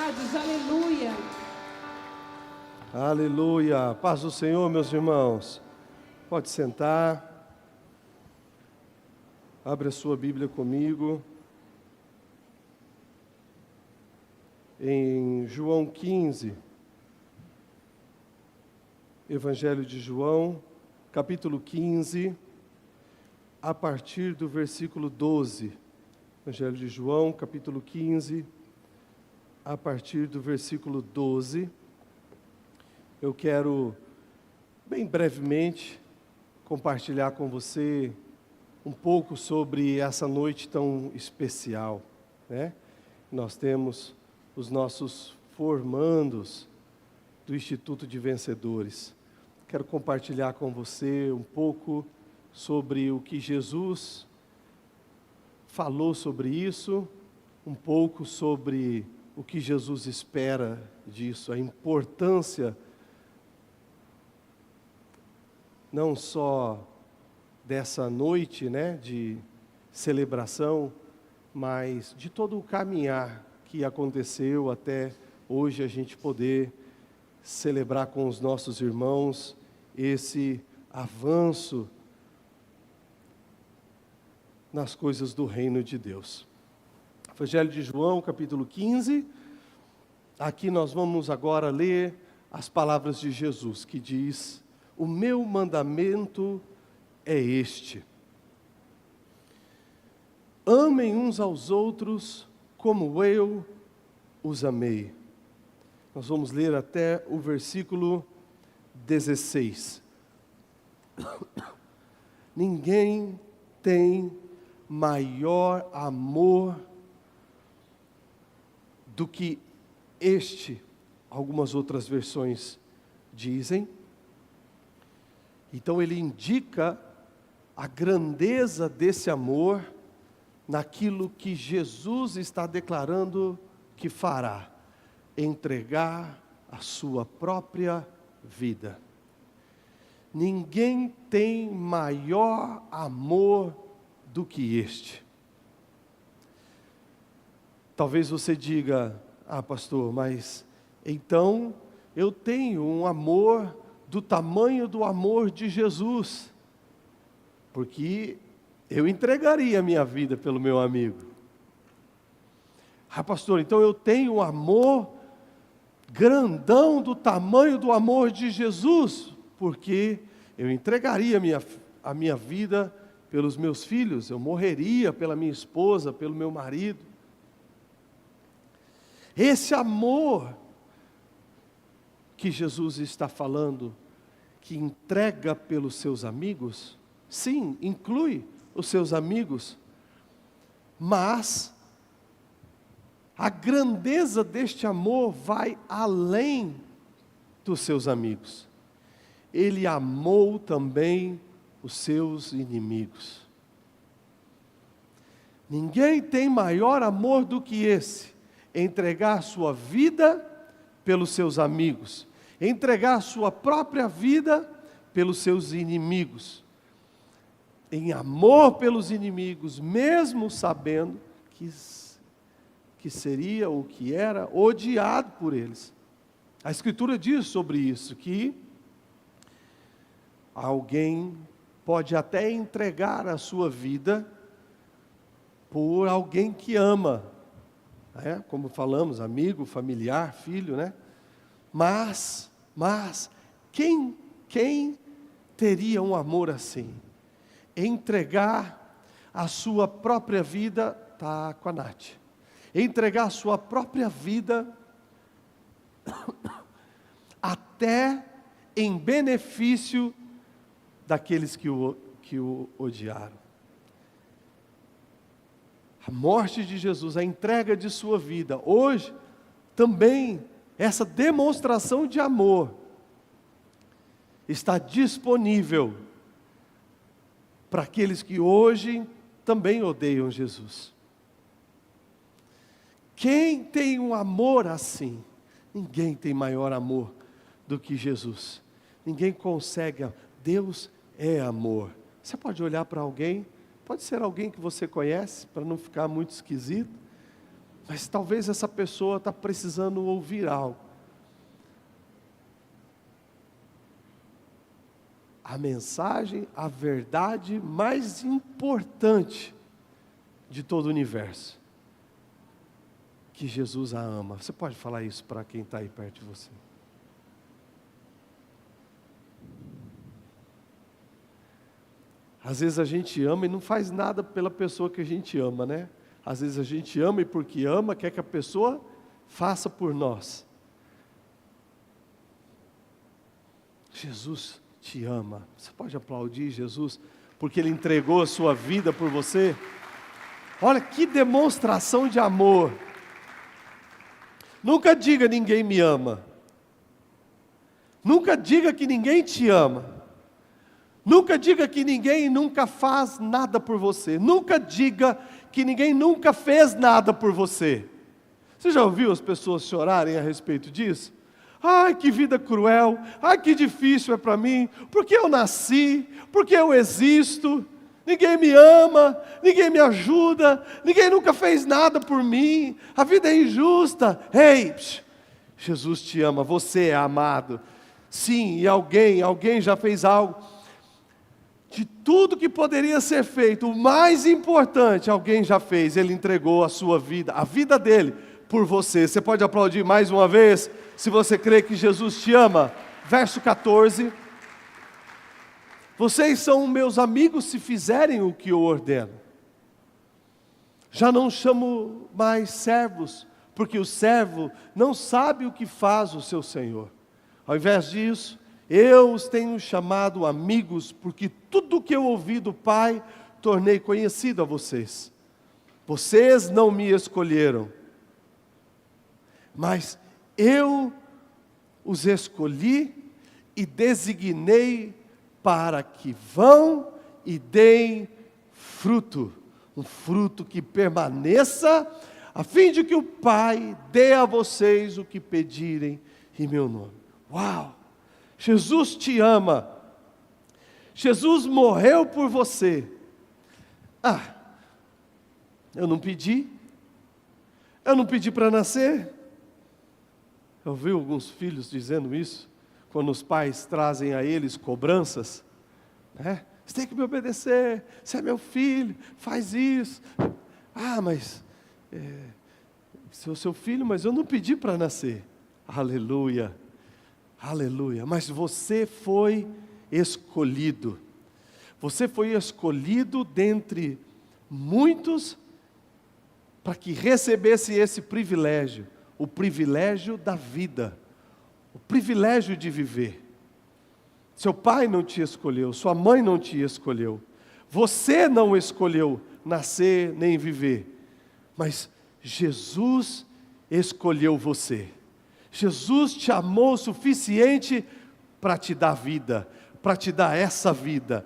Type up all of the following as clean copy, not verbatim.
Saudades, aleluia. Aleluia. Paz do Senhor, meus irmãos. Pode sentar. Abre a sua Bíblia comigo. Em João 15. Evangelho de João, capítulo 15, a partir do versículo 12. Evangelho de João, capítulo 15, a partir do versículo 12. Eu quero, bem brevemente, compartilhar com você um pouco sobre essa noite tão especial, né? Nós temos os nossos formandos do Instituto de Vencedores. Quero compartilhar com você um pouco sobre o que Jesus falou sobre isso, um pouco sobre o que Jesus espera disso, a importância não só dessa noite, né, de celebração, mas de todo o caminhar que aconteceu até hoje a gente poder celebrar com os nossos irmãos esse avanço nas coisas do reino de Deus. Evangelho de João, capítulo 15. Aqui nós vamos agora ler as palavras de Jesus, que diz: o meu mandamento é este: amem uns aos outros como eu os amei. Nós vamos ler até o versículo 16. Ninguém tem maior amor do que este, algumas outras versões dizem. Então ele indica a grandeza desse amor naquilo que Jesus está declarando que fará: entregar a sua própria vida. Ninguém tem maior amor do que este. Talvez você diga: ah, pastor, mas então eu tenho um amor do tamanho do amor de Jesus, porque eu entregaria a minha vida pelo meu amigo. Ah, pastor, então eu tenho um amor grandão do tamanho do amor de Jesus, porque eu entregaria a minha vida pelos meus filhos, eu morreria pela minha esposa, pelo meu marido. Esse amor que Jesus está falando, que entrega pelos seus amigos, sim, inclui os seus amigos, mas a grandeza deste amor vai além dos seus amigos. Ele amou também os seus inimigos. Ninguém tem maior amor do que esse: entregar sua vida pelos seus amigos, entregar sua própria vida pelos seus inimigos, em amor pelos inimigos, mesmo sabendo que seria ou que era odiado por eles. A Escritura diz sobre isso, que alguém pode até entregar a sua vida por alguém que ama, né? Como falamos, amigo, familiar, filho, né? Mas quem teria um amor assim? Entregar a sua própria vida, tá com a Nath. Entregar a sua própria vida até em benefício daqueles que o odiaram. A morte de Jesus, a entrega de sua vida, hoje também essa demonstração de amor está disponível para aqueles que hoje também odeiam Jesus. Quem tem um amor assim? Ninguém tem maior amor do que Jesus. Ninguém consegue. Deus é amor. Você pode olhar para alguém, pode ser alguém que você conhece, para não ficar muito esquisito, mas talvez essa pessoa está precisando ouvir algo. A mensagem, a verdade mais importante de todo o universo, que Jesus a ama. Você pode falar isso para quem está aí perto de você? Às vezes a gente ama e não faz nada pela pessoa que a gente ama, né? Às vezes a gente ama e porque ama, quer que a pessoa faça por nós. Jesus te ama. Você pode aplaudir Jesus, porque Ele entregou a sua vida por você? Olha que demonstração de amor. Nunca diga ninguém me ama. Nunca diga que ninguém te ama. Nunca diga que ninguém nunca faz nada por você. Nunca diga que ninguém nunca fez nada por você. Você já ouviu as pessoas chorarem a respeito disso? Ai, que vida cruel. Ai, que difícil é para mim. Por que eu nasci? Por que eu existo? Ninguém me ama, ninguém me ajuda, ninguém nunca fez nada por mim. A vida é injusta. Ei, Jesus te ama, você é amado. Sim, e alguém já fez algo. De tudo que poderia ser feito, o mais importante, alguém já fez. Ele entregou a sua vida, a vida dele, por você. Você pode aplaudir mais uma vez, se você crê que Jesus te ama. Verso 14. Vocês são meus amigos se fizerem o que eu ordeno. Já não chamo mais servos, porque o servo não sabe o que faz o seu senhor. Ao invés disso, eu os tenho chamado amigos, porque tudo o que eu ouvi do Pai, tornei conhecido a vocês. Vocês não me escolheram, mas eu os escolhi e designei para que vão e deem fruto, um fruto que permaneça, a fim de que o Pai dê a vocês o que pedirem em meu nome. Uau! Jesus te ama. Jesus morreu por você. Eu não pedi para nascer. Eu vi alguns filhos dizendo isso, quando os pais trazem a eles cobranças, né? Você tem que me obedecer, você é meu filho, faz isso. Mas sou seu filho, mas eu não pedi para nascer. Aleluia, aleluia. Mas você foi escolhido. Você foi escolhido dentre muitos para que recebesse esse privilégio, o privilégio da vida. O privilégio de viver. Seu pai não te escolheu, sua mãe não te escolheu. Você não escolheu nascer nem viver. Mas Jesus escolheu você. Jesus te amou o suficiente para te dar vida, para te dar essa vida.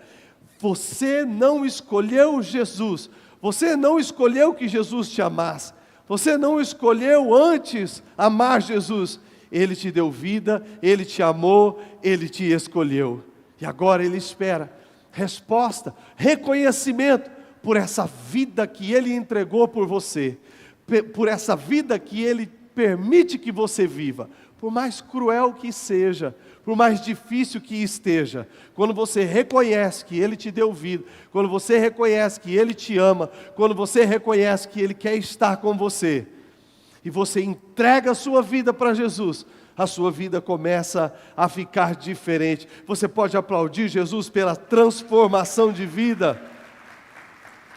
Você não escolheu Jesus. Você não escolheu que Jesus te amasse. Você não escolheu antes amar Jesus. Ele te deu vida, Ele te amou, Ele te escolheu. E agora Ele espera resposta, reconhecimento por essa vida que Ele entregou por você, por essa vida que Ele permite que você viva, por mais cruel que seja, por mais difícil que esteja. Quando você reconhece que Ele te deu vida, quando você reconhece que Ele te ama, quando você reconhece que Ele quer estar com você, e você entrega a sua vida para Jesus, a sua vida começa a ficar diferente. Você pode aplaudir Jesus pela transformação de vida.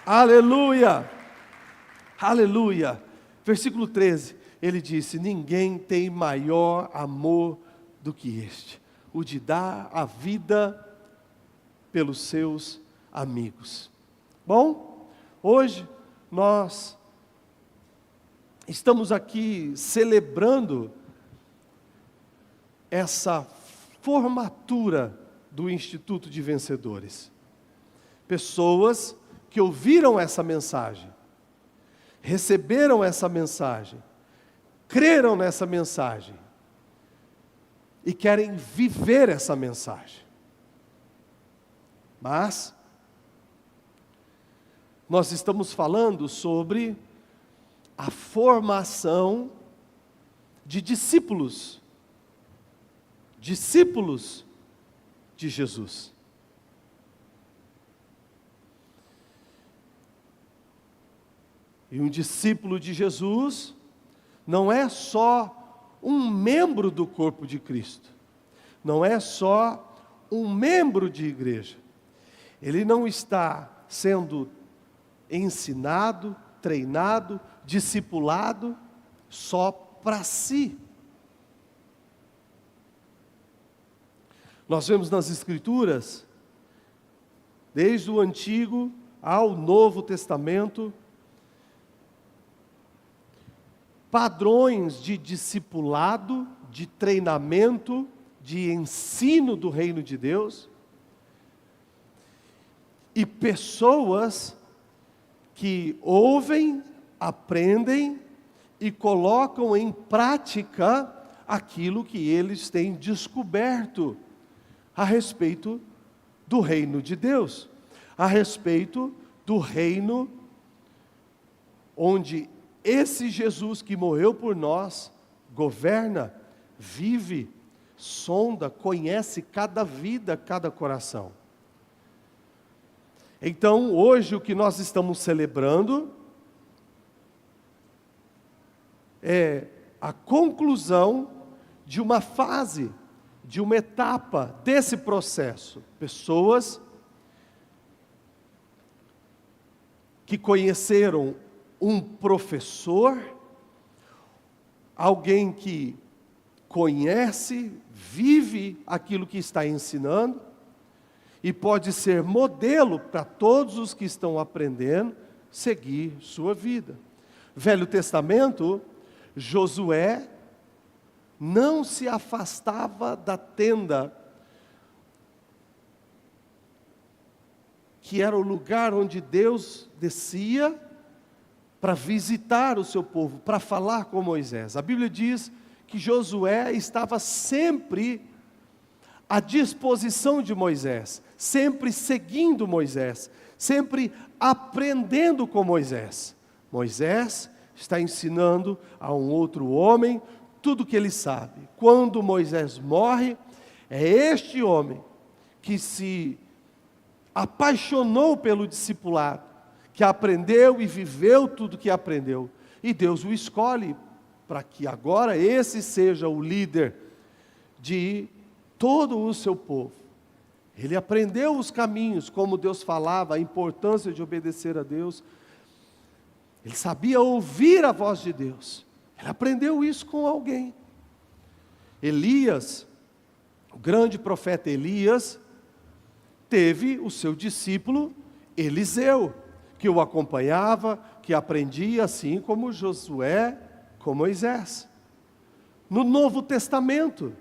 Aleluia! Aleluia! Versículo 13, ele disse: ninguém tem maior amor do que este, o de dar a vida pelos seus amigos. Bom, hoje nós estamos aqui celebrando essa formatura do Instituto de Vencedores. Pessoas que ouviram essa mensagem, receberam essa mensagem, creram nessa mensagem e querem viver essa mensagem. Mas nós estamos falando sobre a formação de discípulos de Jesus. E um discípulo de Jesus não é só um membro do corpo de Cristo, não é só um membro de igreja. Ele não está sendo ensinado, treinado, discipulado só para si. Nós vemos nas Escrituras, desde o Antigo ao Novo Testamento, padrões de discipulado, de treinamento, de ensino do reino de Deus, e pessoas que ouvem, aprendem e colocam em prática aquilo que eles têm descoberto a respeito do reino de Deus, a respeito do reino onde esse Jesus que morreu por nós governa, vive, sonda, conhece cada vida, cada coração. Então, hoje o que nós estamos celebrando é a conclusão de uma fase, de uma etapa desse processo. Pessoas que conheceram um professor, alguém que conhece, vive aquilo que está ensinando, e pode ser modelo para todos os que estão aprendendo, seguir sua vida. Velho Testamento, Josué não se afastava da tenda, que era o lugar onde Deus descia para visitar o seu povo, para falar com Moisés. A Bíblia diz que Josué estava sempre à disposição de Moisés, sempre seguindo Moisés, sempre aprendendo com Moisés. Moisés está ensinando a um outro homem tudo o que ele sabe. Quando Moisés morre, é este homem que se apaixonou pelo discipulado, que aprendeu e viveu tudo o que aprendeu. E Deus o escolhe para que agora esse seja o líder de todo o seu povo. Ele aprendeu os caminhos, como Deus falava, a importância de obedecer a Deus. Ele sabia ouvir a voz de Deus. Ele aprendeu isso com alguém. Elias, o grande profeta Elias, teve o seu discípulo Eliseu, que o acompanhava, que aprendia, assim como Josué com Moisés. No Novo Testamento,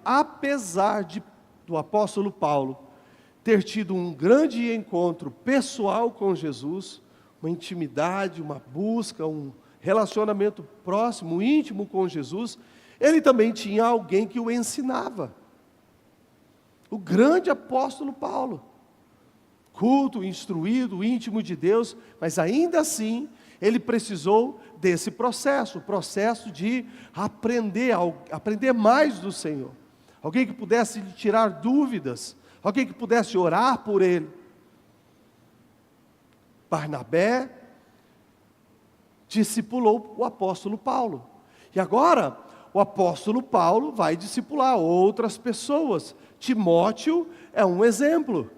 apesar do apóstolo Paulo ter tido um grande encontro pessoal com Jesus, uma intimidade, uma busca, um relacionamento próximo, íntimo com Jesus, ele também tinha alguém que o ensinava. O grande apóstolo Paulo, culto, instruído, íntimo de Deus, mas ainda assim, ele precisou desse processo, o processo de aprender mais do Senhor. Alguém que pudesse lhe tirar dúvidas, alguém que pudesse orar por ele. Barnabé discipulou o apóstolo Paulo. E agora, o apóstolo Paulo vai discipular outras pessoas. Timóteo é um exemplo.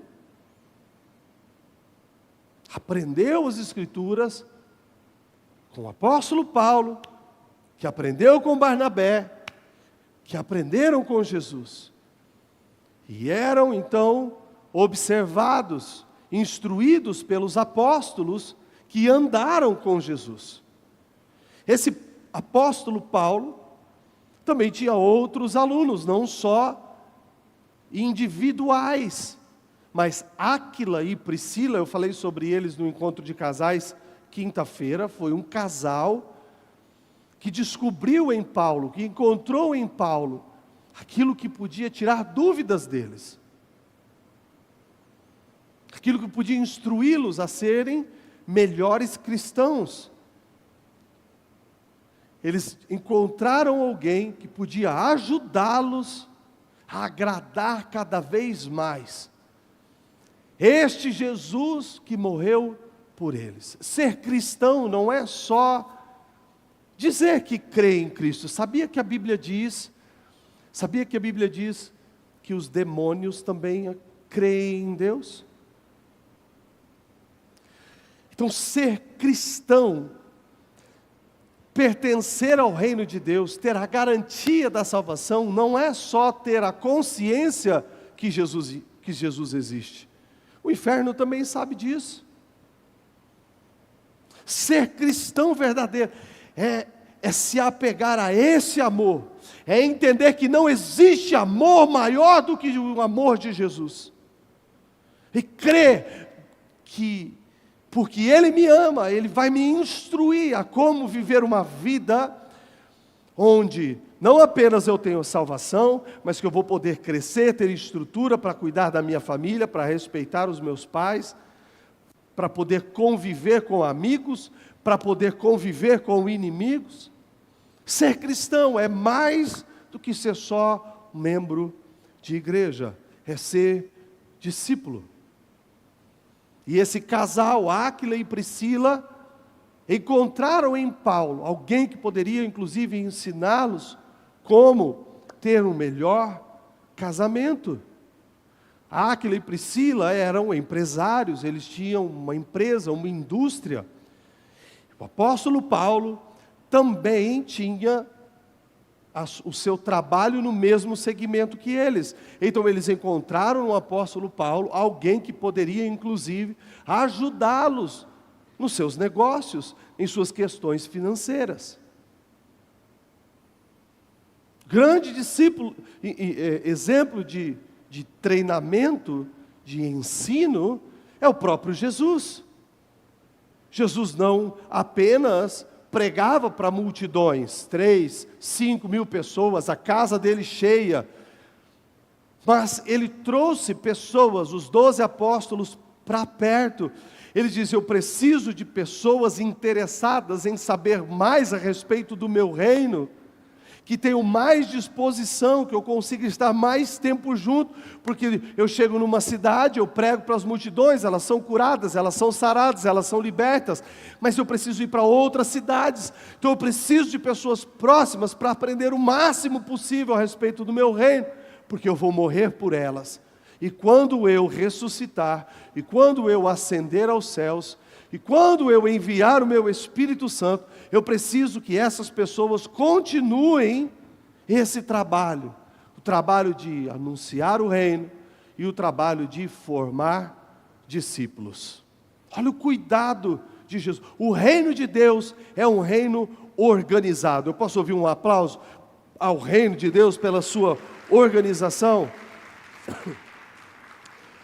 Aprendeu as Escrituras com o apóstolo Paulo, que aprendeu com Barnabé, que aprenderam com Jesus. E eram então observados, instruídos pelos apóstolos que andaram com Jesus. Esse apóstolo Paulo também tinha outros alunos, não só individuais, mas Áquila e Priscila, eu falei sobre eles no encontro de casais quinta-feira, foi um casal que descobriu em Paulo, que encontrou em Paulo aquilo que podia tirar dúvidas deles, aquilo que podia instruí-los a serem melhores cristãos. Eles encontraram alguém que podia ajudá-los a agradar cada vez mais. Este Jesus que morreu por eles. Ser cristão não é só dizer que crê em Cristo. Sabia que a Bíblia diz que os demônios também creem em Deus? Então, ser cristão, pertencer ao reino de Deus, ter a garantia da salvação, não é só ter a consciência que Jesus existe. O inferno também sabe disso. Ser cristão verdadeiro é se apegar a esse amor, é entender que não existe amor maior do que o amor de Jesus, e crer que, porque Ele me ama, Ele vai me instruir a como viver uma vida onde não apenas eu tenho salvação, mas que eu vou poder crescer, ter estrutura para cuidar da minha família, para respeitar os meus pais, para poder conviver com amigos, para poder conviver com inimigos. Ser cristão é mais do que ser só membro de igreja, é ser discípulo. E esse casal, Áquila e Priscila, encontraram em Paulo alguém que poderia inclusive ensiná-los como ter um melhor casamento. Áquila e Priscila eram empresários, eles tinham uma empresa, uma indústria. O apóstolo Paulo também tinha o seu trabalho no mesmo segmento que eles. Então eles encontraram no apóstolo Paulo alguém que poderia inclusive ajudá-los nos seus negócios, em suas questões financeiras. Grande discípulo, exemplo de treinamento, de ensino, é o próprio Jesus. Jesus não apenas pregava para multidões, 3, 5 mil pessoas, a casa dele cheia, mas ele trouxe pessoas, os 12 apóstolos, para perto. Ele diz: eu preciso de pessoas interessadas em saber mais a respeito do meu reino, que tenham mais disposição, que eu consiga estar mais tempo junto, porque eu chego numa cidade, eu prego para as multidões, elas são curadas, elas são saradas, elas são libertas, mas eu preciso ir para outras cidades, então eu preciso de pessoas próximas para aprender o máximo possível a respeito do meu reino, porque eu vou morrer por elas. E quando eu ressuscitar, e quando eu ascender aos céus, e quando eu enviar o meu Espírito Santo, eu preciso que essas pessoas continuem esse trabalho. O trabalho de anunciar o reino e o trabalho de formar discípulos. Olha o cuidado de Jesus. O reino de Deus é um reino organizado. Eu posso ouvir um aplauso ao reino de Deus pela sua organização?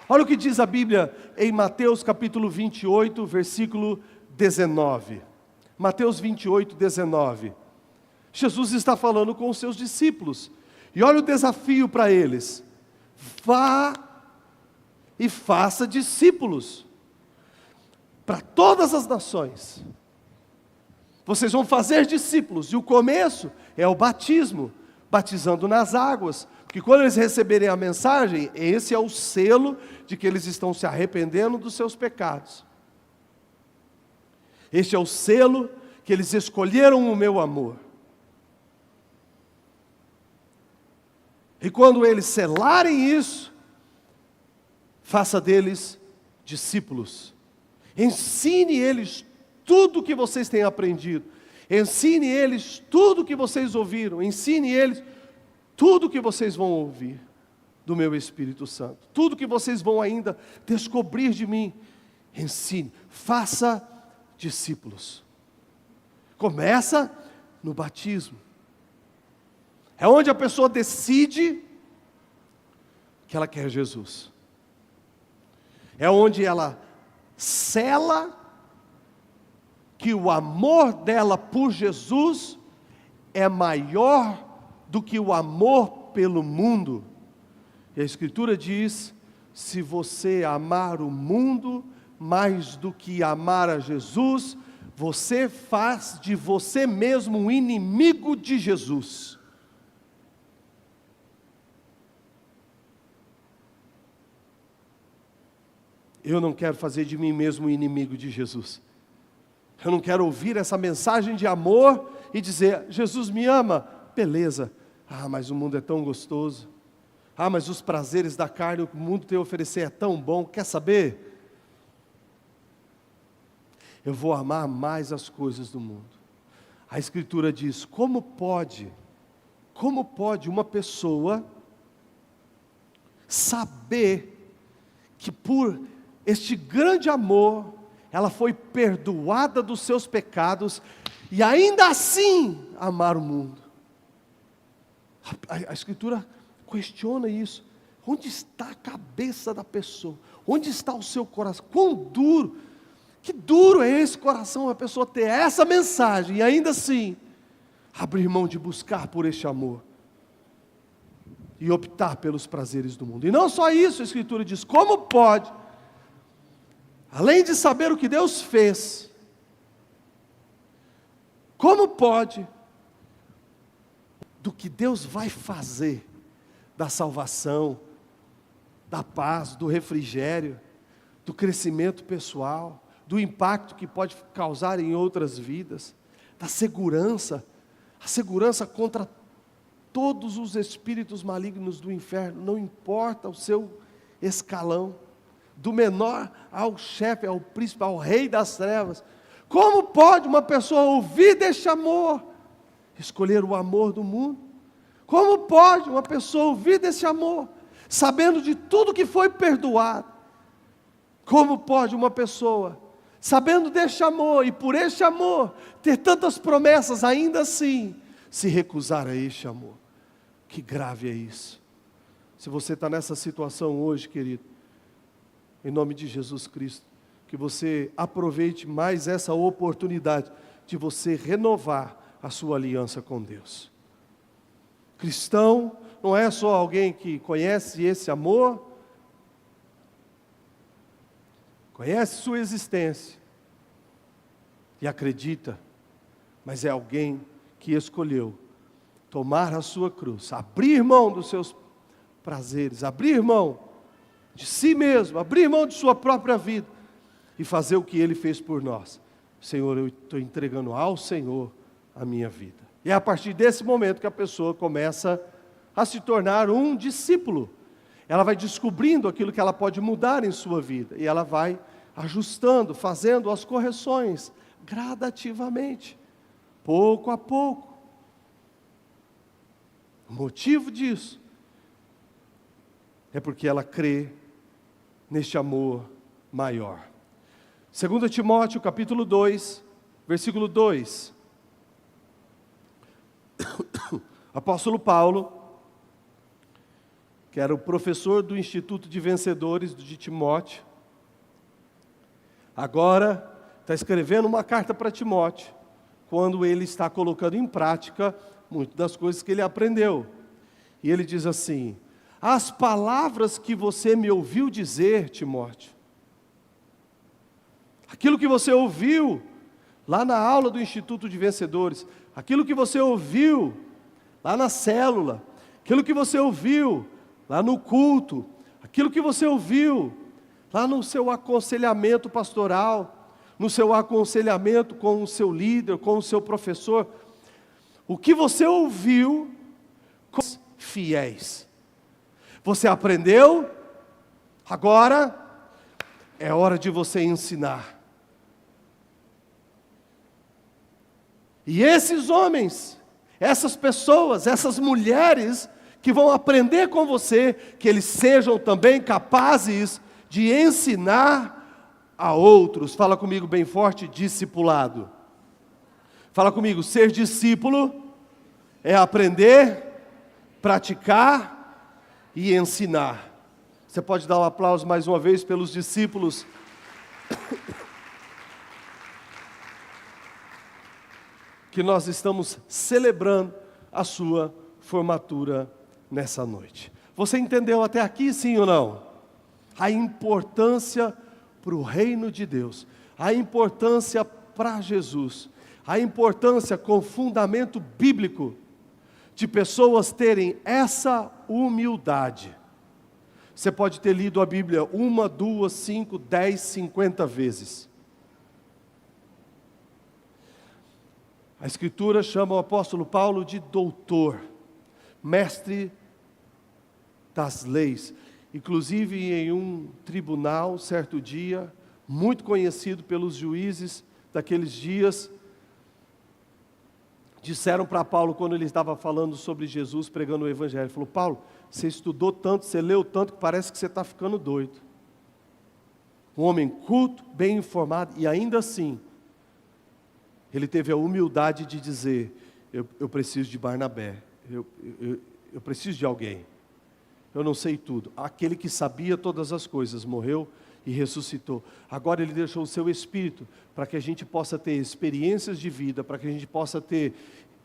Olha o que diz a Bíblia em Mateus capítulo 28, versículo 19. Mateus 28, 19. Jesus está falando com os seus discípulos. E olha o desafio para eles. Vá e faça discípulos para todas as nações. Vocês vão fazer discípulos. E o começo é o batismo, batizando nas águas. Porque quando eles receberem a mensagem, esse é o selo de que eles estão se arrependendo dos seus pecados. Este é o selo que eles escolheram o meu amor. E quando eles selarem isso, faça deles discípulos. Ensine eles tudo o que vocês têm aprendido. Ensine eles tudo o que vocês ouviram. Ensine eles tudo que vocês vão ouvir do meu Espírito Santo, tudo que vocês vão ainda descobrir de mim, ensine, faça discípulos. Começa no batismo. É onde a pessoa decide que ela quer Jesus. É onde ela sela que o amor dela por Jesus é maior do que o amor pelo mundo. E a Escritura diz: se você amar o mundo, mais do que amar a Jesus, você faz de você mesmo um inimigo de Jesus. Eu não quero fazer de mim mesmo um inimigo de Jesus. Eu não quero ouvir essa mensagem de amor e dizer, Jesus me ama, beleza. Mas o mundo é tão gostoso. Mas os prazeres da carne, o que o mundo tem a oferecer é tão bom. Quer saber? Eu vou amar mais as coisas do mundo. A Escritura diz, como pode uma pessoa saber que por este grande amor, ela foi perdoada dos seus pecados, e ainda assim amar o mundo? A Escritura questiona isso. Onde está a cabeça da pessoa? Onde está o seu coração? Quão duro, que duro é esse coração, a pessoa ter essa mensagem, e ainda assim, abrir mão de buscar por este amor, e optar pelos prazeres do mundo. E não só isso, a Escritura diz, como pode, além de saber o que Deus fez, como pode, do que Deus vai fazer, da salvação, da paz, do refrigério, do crescimento pessoal, do impacto que pode causar em outras vidas, da segurança, a segurança contra todos os espíritos malignos do inferno, não importa o seu escalão, do menor ao chefe, ao príncipe, ao rei das trevas. Como pode uma pessoa ouvir deste amor, escolher o amor do mundo? Como pode uma pessoa ouvir desse amor, sabendo de tudo que foi perdoado? Como pode uma pessoa, sabendo deste amor e por este amor, ter tantas promessas, ainda assim, se recusar a este amor? Que grave é isso. Se você está nessa situação hoje, querido, em nome de Jesus Cristo, que você aproveite mais essa oportunidade de você renovar a sua aliança com Deus. Cristão não é só alguém que conhece esse amor, conhece sua existência e acredita, mas é alguém que escolheu tomar a sua cruz, abrir mão dos seus prazeres, abrir mão de si mesmo, abrir mão de sua própria vida e fazer o que Ele fez por nós. Senhor, eu estou entregando ao Senhor a minha vida. E é a partir desse momento que a pessoa começa a se tornar um discípulo. Ela vai descobrindo aquilo que ela pode mudar em sua vida, e ela vai ajustando, fazendo as correções, gradativamente, pouco a pouco. O motivo disso é porque ela crê neste amor maior. 2 Timóteo capítulo 2, versículo 2. Apóstolo Paulo, que era o professor do Instituto de Vencedores de Timóteo, agora está escrevendo uma carta para Timóteo, quando ele está colocando em prática muitas das coisas que ele aprendeu. E ele diz assim: as palavras que você me ouviu dizer, Timóteo, aquilo que você ouviu lá na aula do Instituto de Vencedores, aquilo que você ouviu lá na célula, aquilo que você ouviu lá no culto, aquilo que você ouviu lá no seu aconselhamento pastoral, no seu aconselhamento com o seu líder, com o seu professor, o que você ouviu com os fiéis. Você aprendeu? Agora é hora de você ensinar. E esses homens, essas pessoas, essas mulheres que vão aprender com você, que eles sejam também capazes de ensinar a outros. Fala comigo bem forte, discipulado. Fala comigo, ser discípulo é aprender, praticar e ensinar. Você pode dar um aplauso mais uma vez pelos discípulos que nós estamos celebrando a sua formatura nessa noite. Você entendeu até aqui, sim ou não? A importância para o reino de Deus, a importância para Jesus, a importância com fundamento bíblico de pessoas terem essa humildade. Você pode ter lido a Bíblia 1, 2, 5, 10, 50 vezes. A Escritura chama o apóstolo Paulo de doutor, mestre das leis. Inclusive em um tribunal, certo dia, muito conhecido pelos juízes daqueles dias, disseram para Paulo, quando ele estava falando sobre Jesus, pregando o Evangelho, falou: Paulo, você estudou tanto, você leu tanto, que parece que você está ficando doido. Um homem culto, bem informado, e ainda assim, ele teve a humildade de dizer: eu preciso de Barnabé, eu preciso de alguém. Eu não sei tudo. Aquele que sabia todas as coisas morreu e ressuscitou. Agora Ele deixou o seu Espírito para que a gente possa ter experiências de vida, para que a gente possa ter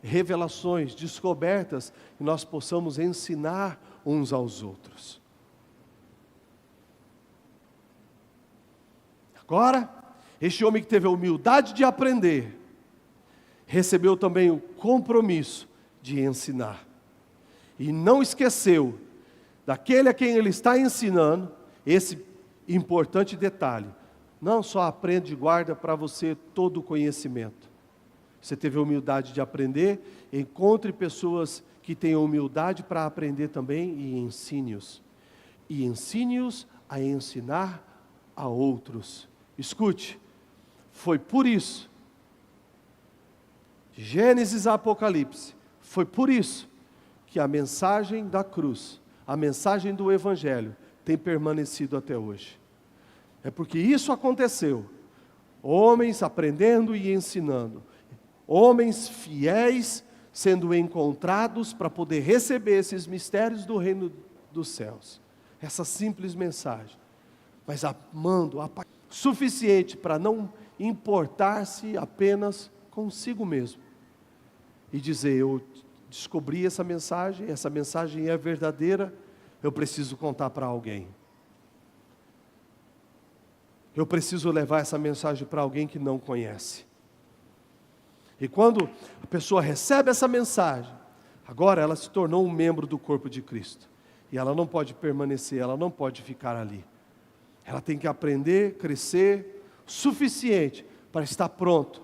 revelações, descobertas, e nós possamos ensinar uns aos outros. Agora, este homem que teve a humildade de aprender, recebeu também o compromisso de ensinar. E não esqueceu daquele a quem ele está ensinando, esse importante detalhe: não só aprende e guarda para você todo o conhecimento. Você teve a humildade de aprender, encontre pessoas que tenham humildade para aprender também e ensine-os. E ensine-os a ensinar a outros. Escute, foi por isso, de Gênesis a Apocalipse, foi por isso que a mensagem da cruz, a mensagem do Evangelho tem permanecido até hoje. É porque isso aconteceu. Homens aprendendo e ensinando. Homens fiéis sendo encontrados para poder receber esses mistérios do reino dos céus. Essa simples mensagem. Mas amando, suficiente para não importar-se apenas consigo mesmo. E dizer: eu descobri essa mensagem é verdadeira, eu preciso contar para alguém. Eu preciso levar essa mensagem para alguém que não conhece. E quando a pessoa recebe essa mensagem, agora ela se tornou um membro do corpo de Cristo. E ela não pode permanecer, ela não pode ficar ali. Ela tem que aprender, crescer, o suficiente para estar pronto,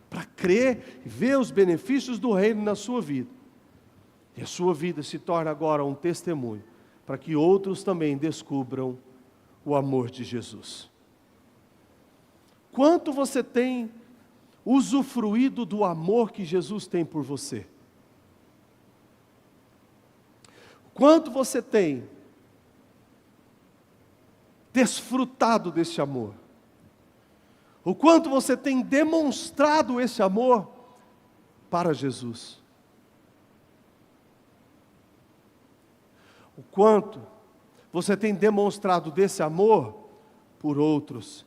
para crer e ver os benefícios do reino na sua vida. E a sua vida se torna agora um testemunho, para que outros também descubram o amor de Jesus. Quanto você tem usufruído do amor que Jesus tem por você? Quanto você tem desfrutado desse amor? O quanto você tem demonstrado esse amor para Jesus? O quanto você tem demonstrado desse amor por outros?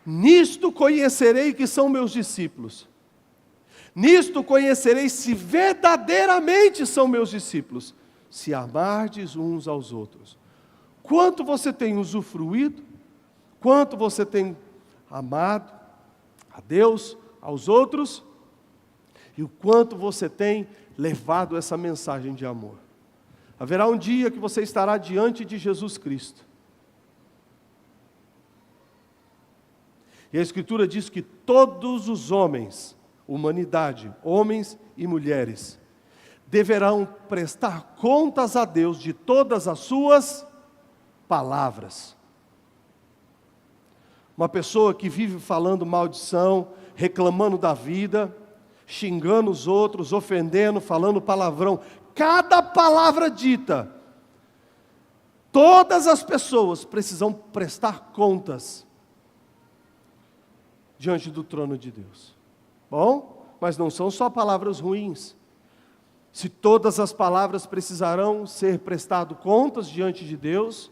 Nisto conhecerei que são meus discípulos. Nisto conhecerei se verdadeiramente são meus discípulos, se amardes uns aos outros. Quanto você tem usufruído, quanto você tem amado a Deus, aos outros, e o quanto você tem levado essa mensagem de amor. Haverá um dia que você estará diante de Jesus Cristo. E a Escritura diz que todos os homens, humanidade, homens e mulheres, deverão prestar contas a Deus de todas as suas palavras. Uma pessoa que vive falando maldição, reclamando da vida, xingando os outros, ofendendo, falando palavrão, cada palavra dita, todas as pessoas precisam prestar contas diante do trono de Deus. Bom, mas não são só palavras ruins. Se todas as palavras precisarão ser prestado contas diante de Deus,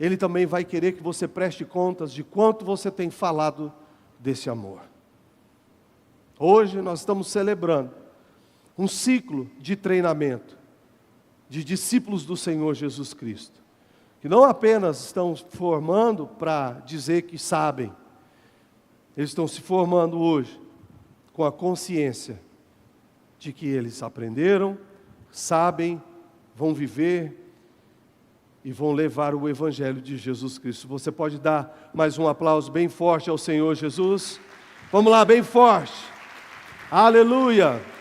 Ele também vai querer que você preste contas de quanto você tem falado desse amor. Hoje nós estamos celebrando um ciclo de treinamento de discípulos do Senhor Jesus Cristo. que não apenas estão formando para dizer que sabem, eles estão se formando hoje com a consciência de que eles aprenderam, sabem, vão viver e vão levar o Evangelho de Jesus Cristo. Você pode dar mais um aplauso bem forte ao Senhor Jesus? Vamos lá, bem forte. Aleluia!